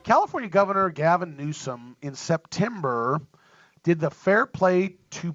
California Governor Gavin Newsom in September did the Fair Pay to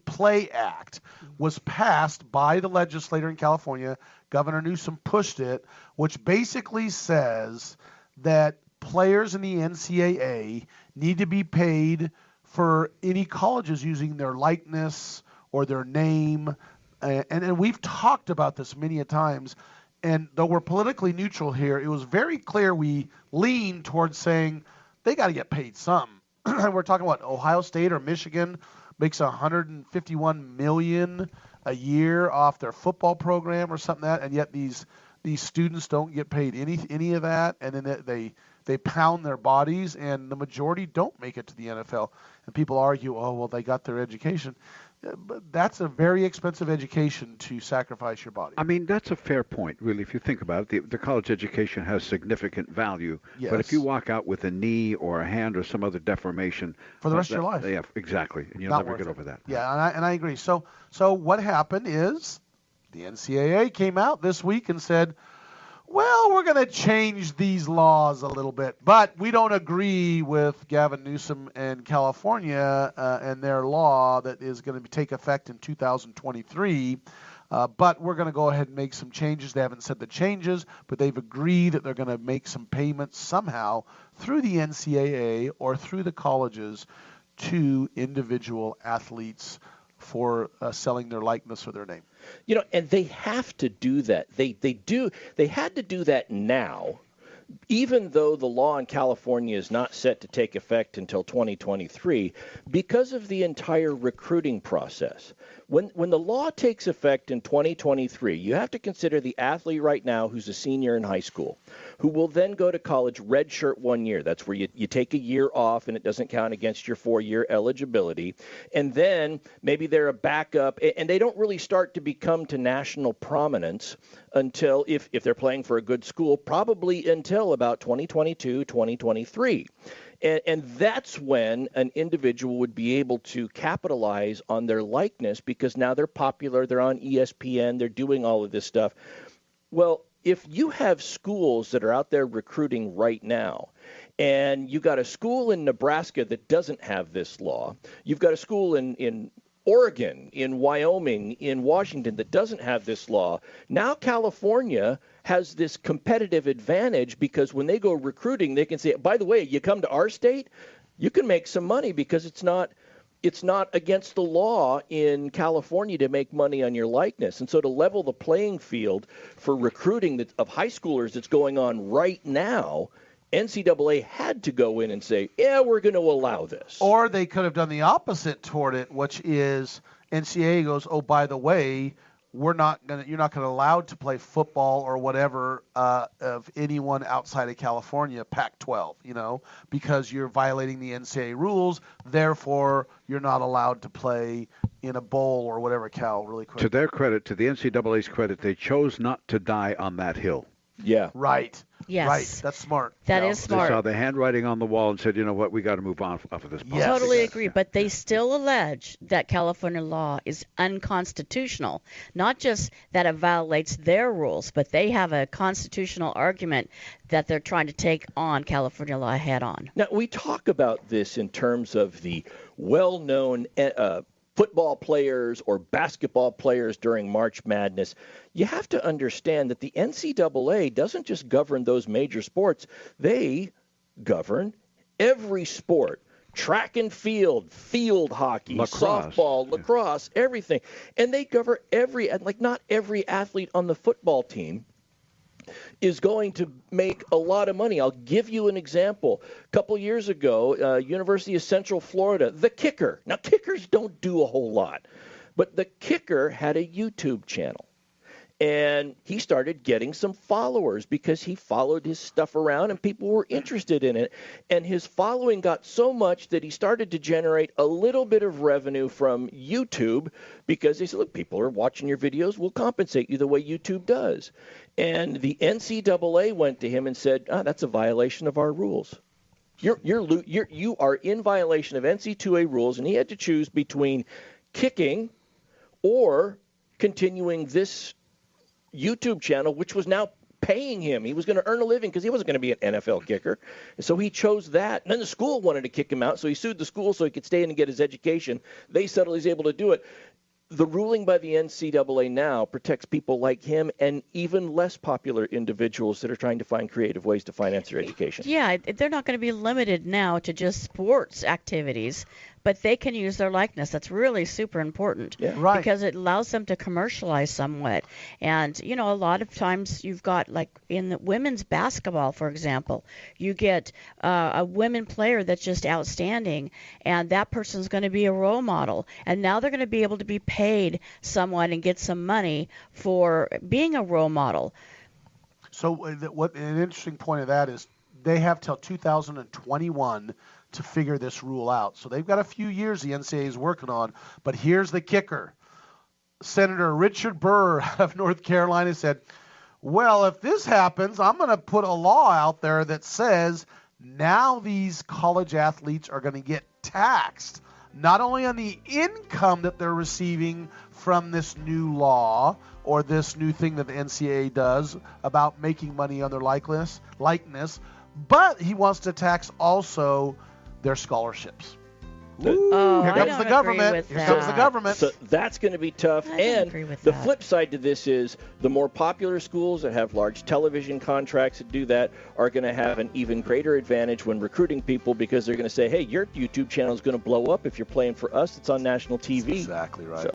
Play Act was passed by the legislator in California. Governor Newsom pushed it, which basically says that players in the NCAA need to be paid for any colleges using their likeness or their name. And we've talked about this many a times. And though we're politically neutral here, it was very clear we leaned towards saying they got to get paid some. We're talking about Ohio State or Michigan makes $151 million a year off their football program or something like that, and yet these students don't get paid any of that, and then they pound their bodies, and the majority don't make it to the NFL. And people argue, oh, well, they got their education. But that's a very expensive education to sacrifice your body. I mean, that's a fair point, really, if you think about it. The college education has significant value. Yes. But if you walk out with a knee or a hand or some other deformation for the rest of your life. Yeah, exactly. And you'll never get over that. Yeah, and I agree. So what happened is the NCAA came out this week and said, well, we're going to change these laws a little bit, but we don't agree with Gavin Newsom and California and their law that is going to take effect in 2023, but we're going to go ahead and make some changes. They haven't said the changes, but they've agreed that they're going to make some payments somehow through the NCAA or through the colleges to individual athletes for selling their likeness or their name. You know, and they have to do that. They had to do that now, even though the law in California is not set to take effect until 2023, because of the entire recruiting process. When the law takes effect in 2023, you have to consider the athlete right now who's a senior in high school, who will then go to college redshirt 1 year. That's where you take a year off and it doesn't count against your 4-year eligibility. And then maybe they're a backup, and they don't really start to become to national prominence until, if they're playing for a good school, probably until about 2022, 2023. And that's when an individual would be able to capitalize on their likeness because now they're popular, they're on ESPN, they're doing all of this stuff. Well, if you have schools that are out there recruiting right now, and you got a school in Nebraska that doesn't have this law, you've got a school in Oregon, in Wyoming, in Washington that doesn't have this law, now California has this competitive advantage because when they go recruiting, they can say, by the way, you come to our state, you can make some money because it's not against the law in California to make money on your likeness. And so to level the playing field for recruiting of high schoolers that's going on right now, NCAA had to go in and say, yeah, we're going to allow this. Or they could have done the opposite toward it, which is NCAA goes, oh, by the way, you're not going to allowed to play football or whatever of anyone outside of California, Pac-12, because you're violating the NCAA rules. Therefore, you're not allowed to play in a bowl or whatever, Cal, really quick. To their credit, to the NCAA's credit, they chose not to die on that hill. Yeah. Right. Yes. Right. That's smart. That is smart. They saw the handwriting on the wall and said, you know what, we got to move on off of this policy. Yes. Totally agree. But they still allege that California law is unconstitutional. Not just that it violates their rules, but they have a constitutional argument that they're trying to take on California law head on. Now, we talk about this in terms of the well-known football players or basketball players during March Madness. You have to understand that the NCAA doesn't just govern those major sports. They govern every sport, track and field, field hockey, lacrosse, softball, lacrosse, everything. And they govern not every athlete on the football team is going to make a lot of money. I'll give you an example. A couple years ago, University of Central Florida, the kicker. Now, kickers don't do a whole lot, but the kicker had a YouTube channel. And he started getting some followers because he followed his stuff around and people were interested in it. And his following got so much that he started to generate a little bit of revenue from YouTube because they said, look, people are watching your videos. We'll compensate you the way YouTube does. And the NCAA went to him and said, that's a violation of our rules. You are in violation of NCAA rules. And he had to choose between kicking or continuing this YouTube channel, which was now paying him. He was going to earn a living because he wasn't going to be an NFL kicker. So he chose that. And then the school wanted to kick him out, so he sued the school so he could stay in and get his education. They settled he's able to do it. The ruling by the NCAA now protects people like him and even less popular individuals that are trying to find creative ways to finance their education. Yeah, they're not going to be limited now to just sports activities, but they can use their likeness. That's really super important. Yeah. Right. Because it allows them to commercialize somewhat. And, you know, a lot of times you've got, like in the women's basketball, for example, you get a women player that's just outstanding, and that person's going to be a role model. And now they're going to be able to be paid somewhat and get some money for being a role model. So what an interesting point of that is they have till 2021 to figure this rule out. So they've got a few years the NCAA is working on. But here's the kicker. Senator Richard Burr of North Carolina said, well, if this happens, I'm going to put a law out there that says now these college athletes are going to get taxed, not only on the income that they're receiving from this new law or this new thing that the NCAA does about making money on their likeness, but he wants to tax also their scholarships. Oh, Here I comes don't the agree government. with Here comes the that. government. So that's going to be tough. I don't And agree with the that. flip side to this is the more popular schools that have large television contracts that do that are going to have an even greater advantage when recruiting people because they're going to say, hey, your YouTube channel is going to blow up if you're playing for us. It's on national TV. Exactly right. So